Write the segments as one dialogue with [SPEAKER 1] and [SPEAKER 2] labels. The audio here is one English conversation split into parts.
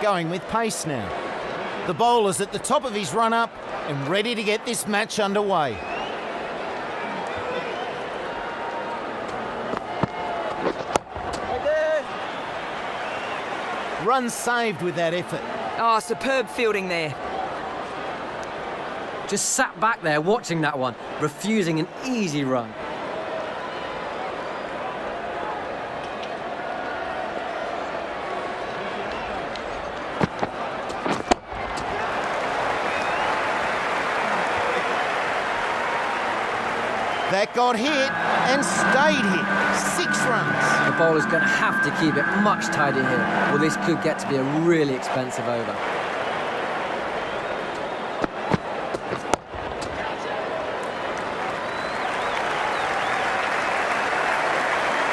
[SPEAKER 1] going with pace now. The bowler's at the top of his run-up and ready to get this match underway. Run saved with that effort.
[SPEAKER 2] Oh, superb fielding there.
[SPEAKER 3] Just sat back there watching that one, refusing an easy run.
[SPEAKER 1] That got hit and stayed hit. 6 runs.
[SPEAKER 3] The bowler's going to have to keep it much tighter here, or this could get to be a really expensive over.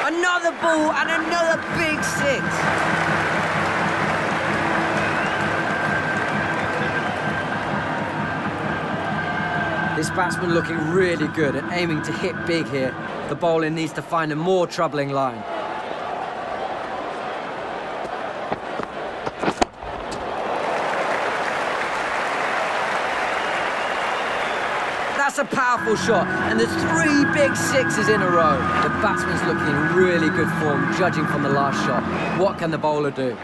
[SPEAKER 2] Another ball and another big 6.
[SPEAKER 3] This batsman looking really good and aiming to hit big here. The bowler needs to find a more troubling line. That's a powerful shot, and there's 3 big 6s in a row. The batsman's looking in really good form, judging from the last shot. What can the bowler do?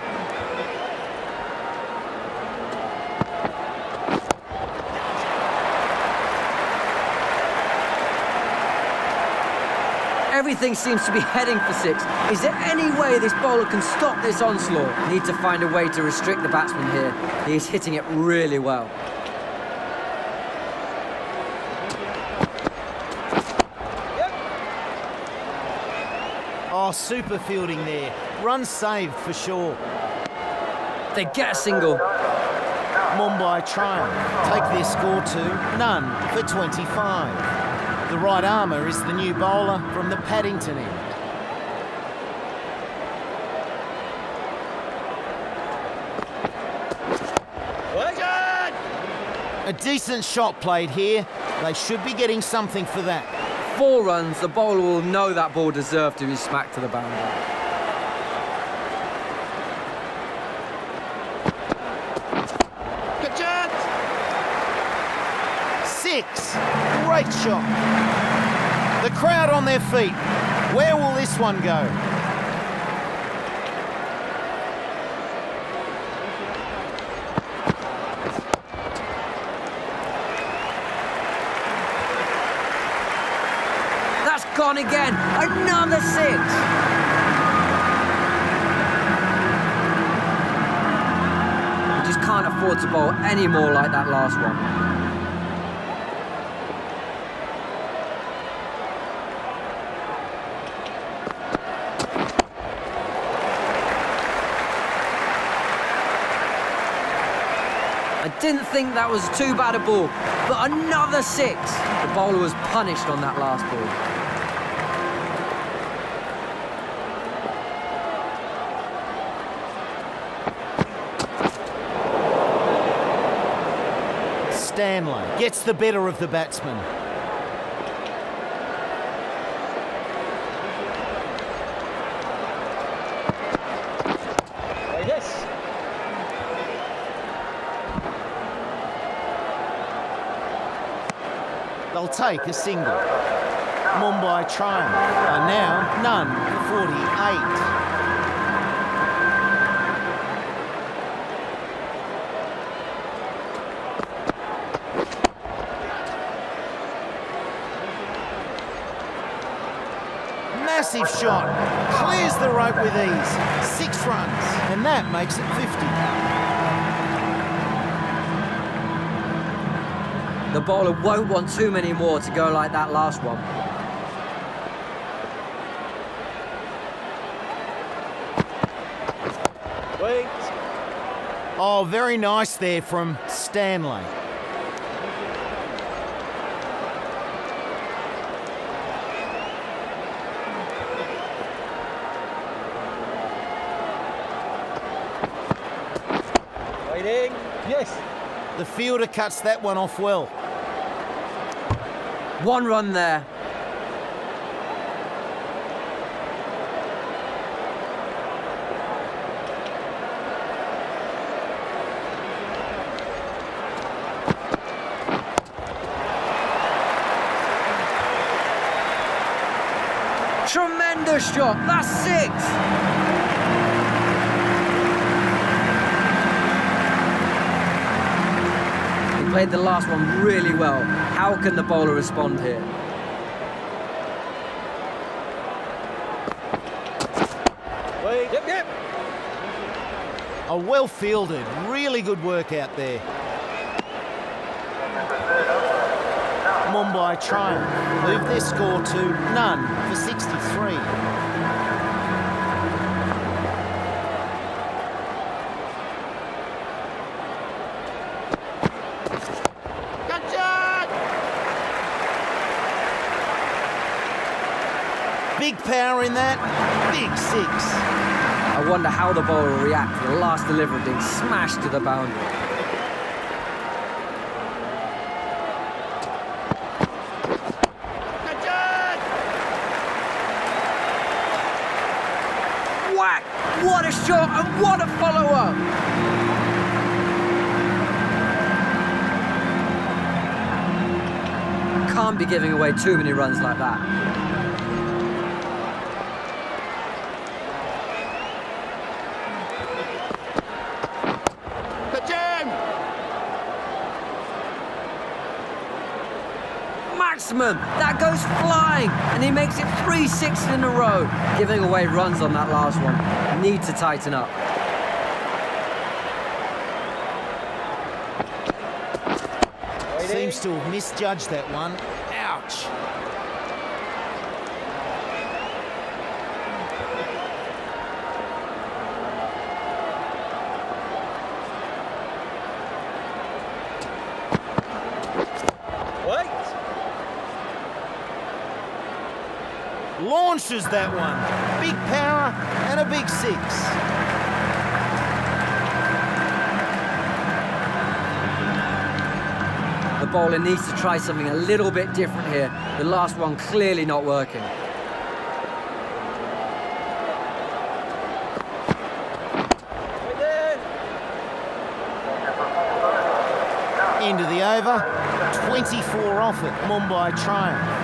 [SPEAKER 3] Everything seems to be heading for 6. Is there any way this bowler can stop this onslaught? Need to find a way to restrict the batsman here. He is hitting it really well.
[SPEAKER 1] Oh, super fielding there. Run saved for sure.
[SPEAKER 3] They get a single.
[SPEAKER 1] Mumbai triumph. Take their score to none for 25. The right armour is the new bowler from the Paddington end. A decent shot played here. They should be getting something for that.
[SPEAKER 3] 4 runs, the bowler will know that ball deserved to be smacked to the boundary.
[SPEAKER 1] Good chance! 6. Great shot. The crowd on their feet. Where will this one go?
[SPEAKER 3] That's gone again. Another 6. You just can't afford to bowl any more like that last one. I didn't think that was too bad a ball, but another 6. The bowler was punished on that last ball.
[SPEAKER 1] Stanley gets the better of the batsman.
[SPEAKER 4] Yes.
[SPEAKER 1] They'll take a single. Mumbai triumph are now none for 48. Massive shot, clears the rope with ease. 6 runs, and that makes it 50.
[SPEAKER 3] The bowler won't want too many more to go like that last one.
[SPEAKER 4] Wait.
[SPEAKER 1] Oh, very nice there from Stanley.
[SPEAKER 4] Waiting. Yes.
[SPEAKER 1] The fielder cuts that one off well.
[SPEAKER 3] 1 run there. Tremendous shot. That's 6. He played the last one really well. How can the bowler respond here?
[SPEAKER 4] Wait. Yep.
[SPEAKER 1] A well fielded, really good work out there. Mumbai triumph, move their score to none for 63. Big power in that, big 6.
[SPEAKER 3] I wonder how the bowler will react to the last delivery being smashed to the boundary. Whack! What a shot and what a follow-up! Can't be giving away too many runs like that. Maximum, that goes flying, and he makes it 3 6s in a row, giving away runs on that last one. Need to tighten up.
[SPEAKER 1] Seems to have misjudged that one. Ouch. Launches that one. Big power and a big 6.
[SPEAKER 3] The bowler needs to try something a little bit different here. The last one clearly not working.
[SPEAKER 1] End of the over. 24 off it. Mumbai triumph.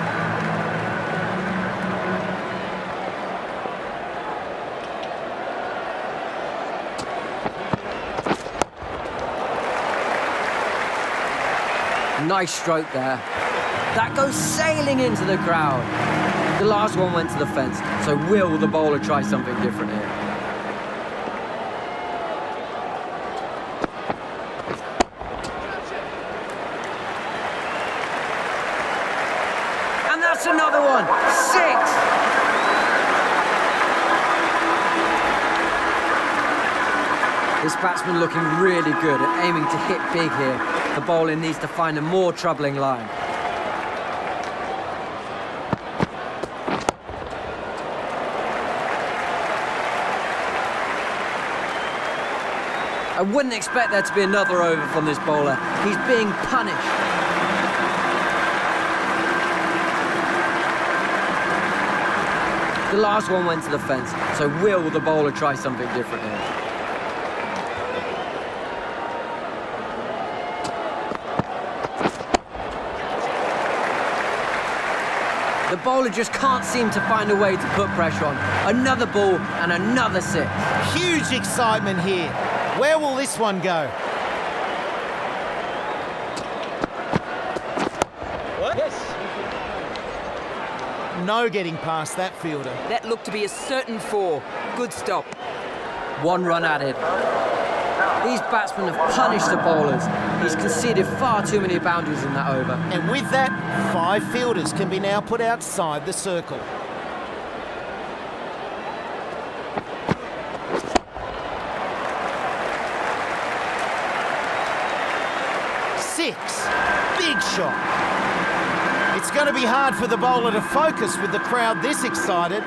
[SPEAKER 3] Nice stroke there. That goes sailing into the crowd. The last one went to the fence, so will the bowler try something different here? And that's another one. 6. This batsman looking really good at aiming to hit big here. The bowler needs to find a more troubling line. I wouldn't expect there to be another over from this bowler. He's being punished. The last one went to the fence, so will the bowler try something different here? The bowler just can't seem to find a way to put pressure on. Another ball and another 6.
[SPEAKER 1] Huge excitement here. Where will this one go?
[SPEAKER 4] What? Yes.
[SPEAKER 1] No getting past that fielder.
[SPEAKER 2] That looked to be a certain 4. Good stop.
[SPEAKER 3] 1 run added. These batsmen have punished the bowlers. He's conceded far too many boundaries in that over.
[SPEAKER 1] And with that, 5 fielders can be now put outside the circle. Big shot. It's going to be hard for the bowler to focus with the crowd this excited.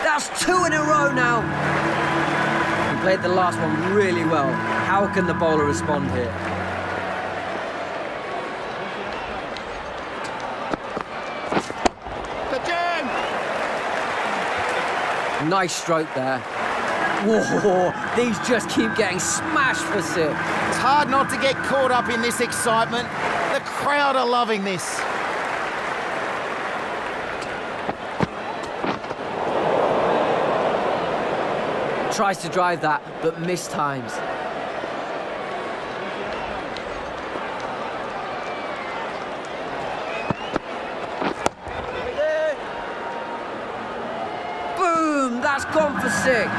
[SPEAKER 3] That's 2 in a row now. He played the last one really well. How can the bowler respond here? Nice stroke there. Whoa, these just keep getting smashed for six.
[SPEAKER 1] It's hard not to get caught up in this excitement. The crowd are loving this.
[SPEAKER 3] Tries to drive that, but mistimes. Boom! That's gone for six.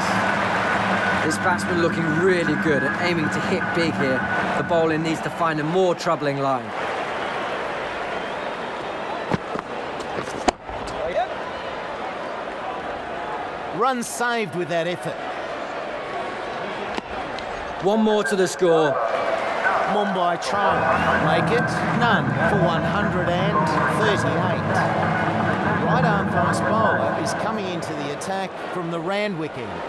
[SPEAKER 3] This batsman looking really good and aiming to hit big here. The bowler needs to find a more troubling line.
[SPEAKER 1] Run saved with that effort.
[SPEAKER 3] One more to the score.
[SPEAKER 1] Mumbai trial. Make it none for 138. Right arm fast bowler is coming into the attack from the Randwick end.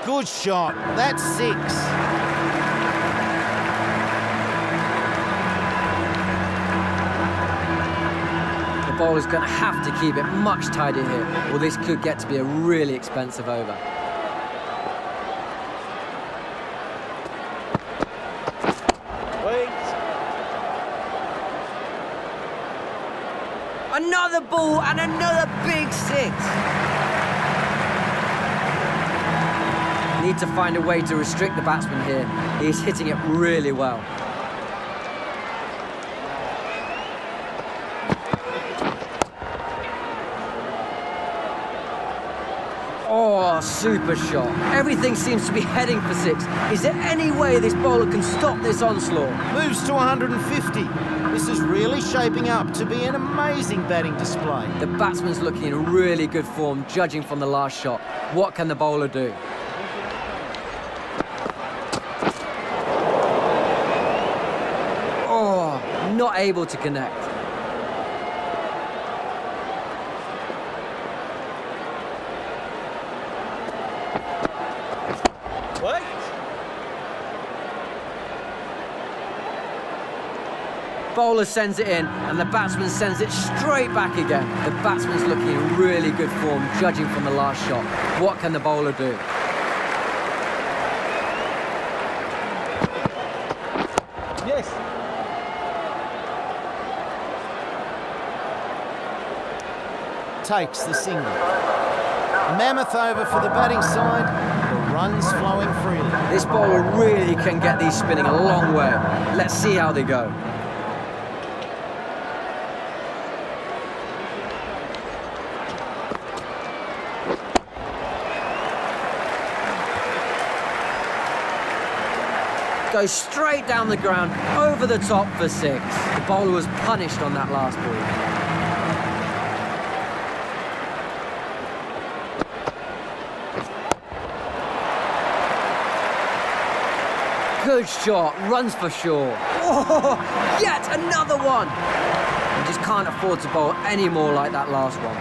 [SPEAKER 1] Good shot. That's six.
[SPEAKER 3] The bowler's going to have to keep it much tighter here, or this could get to be a really expensive over.
[SPEAKER 4] Wait.
[SPEAKER 3] Another ball and another big six. Need to find a way to restrict the batsman here. He's hitting it really well. Oh, super shot. Everything seems to be heading for six. Is there any way this bowler can stop this onslaught?
[SPEAKER 1] Moves to 150. This is really shaping up to be an amazing batting display.
[SPEAKER 3] The batsman's looking in really good form, judging from the last shot. What can the bowler do? Oh, not able to connect.
[SPEAKER 4] Wait.
[SPEAKER 3] Bowler sends it in, and the batsman sends it straight back again. The batsman's looking in really good form, judging from the last shot. What can the bowler do?
[SPEAKER 4] Yes.
[SPEAKER 1] Takes the single. Mammoth over for the batting side. The runs flowing freely.
[SPEAKER 3] This bowler really can get these spinning a long way. Let's see how they go. Goes straight down the ground, over the top for six. The bowler was punished on that last ball. Good shot, runs for sure. Oh, yet another one! You just can't afford to bowl any more like that last one.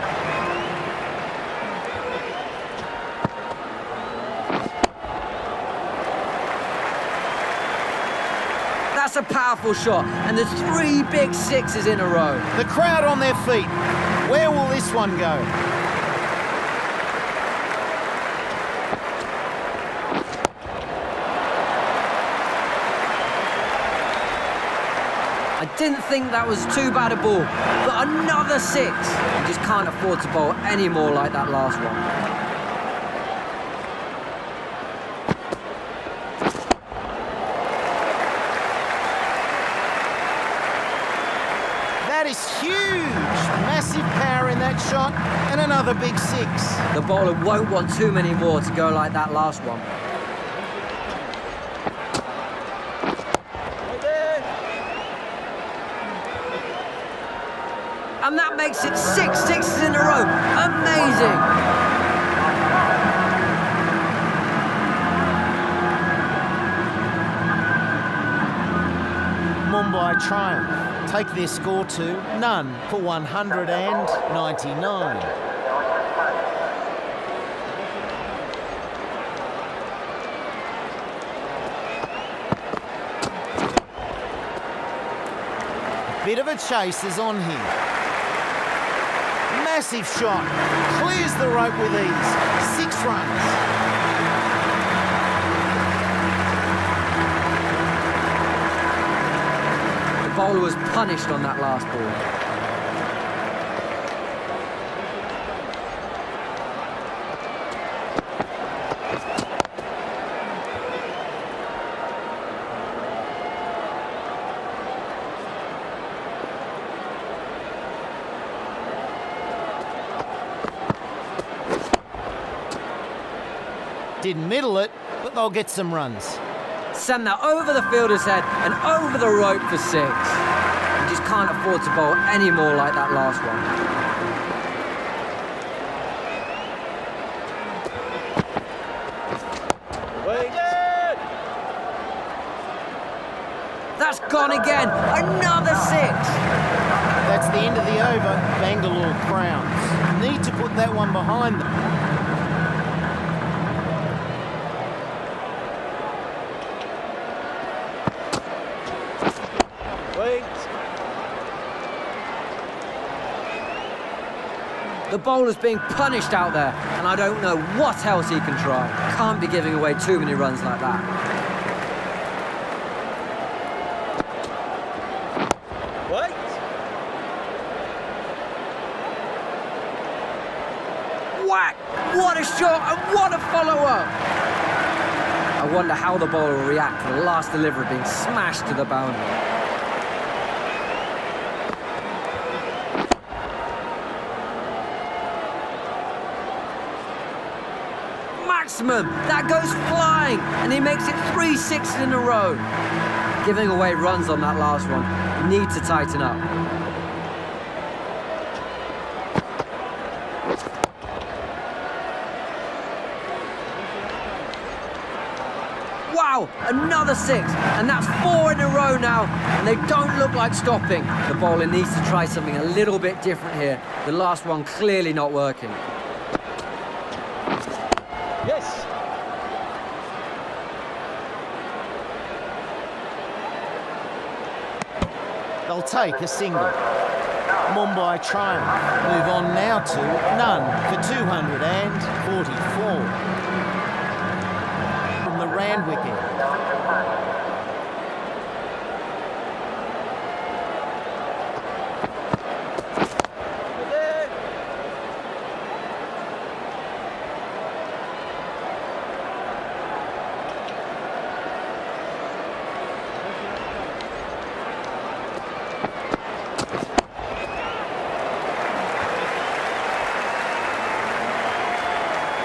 [SPEAKER 3] That's a powerful shot, and there's three big sixes in a row.
[SPEAKER 1] The crowd on their feet. Where will this one go?
[SPEAKER 3] I didn't think that was too bad a ball, but another six. You just can't afford to bowl any more like that last one.
[SPEAKER 1] That is huge. Massive power in that shot and another big six.
[SPEAKER 3] The bowler won't want too many more to go like that last one. And that makes it six sixes in a row. Amazing.
[SPEAKER 1] Mumbai triumph. Take their score to none for 199. Bit of a chase is on here. Massive shot. Clears the rope with ease. 6 runs.
[SPEAKER 3] The bowler was punished on that last ball.
[SPEAKER 1] Didn't middle it, but they'll get some runs.
[SPEAKER 3] Send that over the fielder's head and over the rope for 6. You just can't afford to bowl any more like that last one.
[SPEAKER 4] Wait.
[SPEAKER 3] That's gone again. Another 6.
[SPEAKER 1] That's the end of the over. Bangalore Crowns need to put that one behind them.
[SPEAKER 4] Wait.
[SPEAKER 3] The bowler's being punished out there, and I don't know what else he can try. Can't be giving away too many runs like that.
[SPEAKER 4] Wait.
[SPEAKER 3] Whack! What a shot and what a follow-up! I wonder how the bowler will react to the last delivery being smashed to the boundary. Maximum! That goes flying! And he makes it 3 6s in a row. Giving away runs on that last one. Need to tighten up. Wow, another 6, and that's 4 in a row now, and they don't look like stopping. The bowler needs to try something a little bit different here. The last one clearly not working.
[SPEAKER 4] Yes.
[SPEAKER 1] They'll take a single. Mumbai triumph. Move on now to none for 244. From the Randwick end.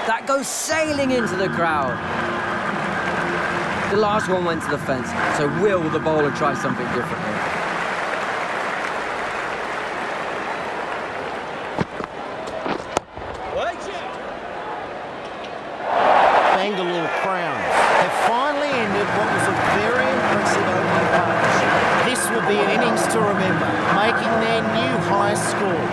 [SPEAKER 3] That goes sailing into the crowd. The last one went to the fence, so will the bowler try something different here?
[SPEAKER 4] Wait.
[SPEAKER 1] Bangalore Crowns have finally ended what was a very impressive opening partnership. This will be an innings to remember, making their new highest score.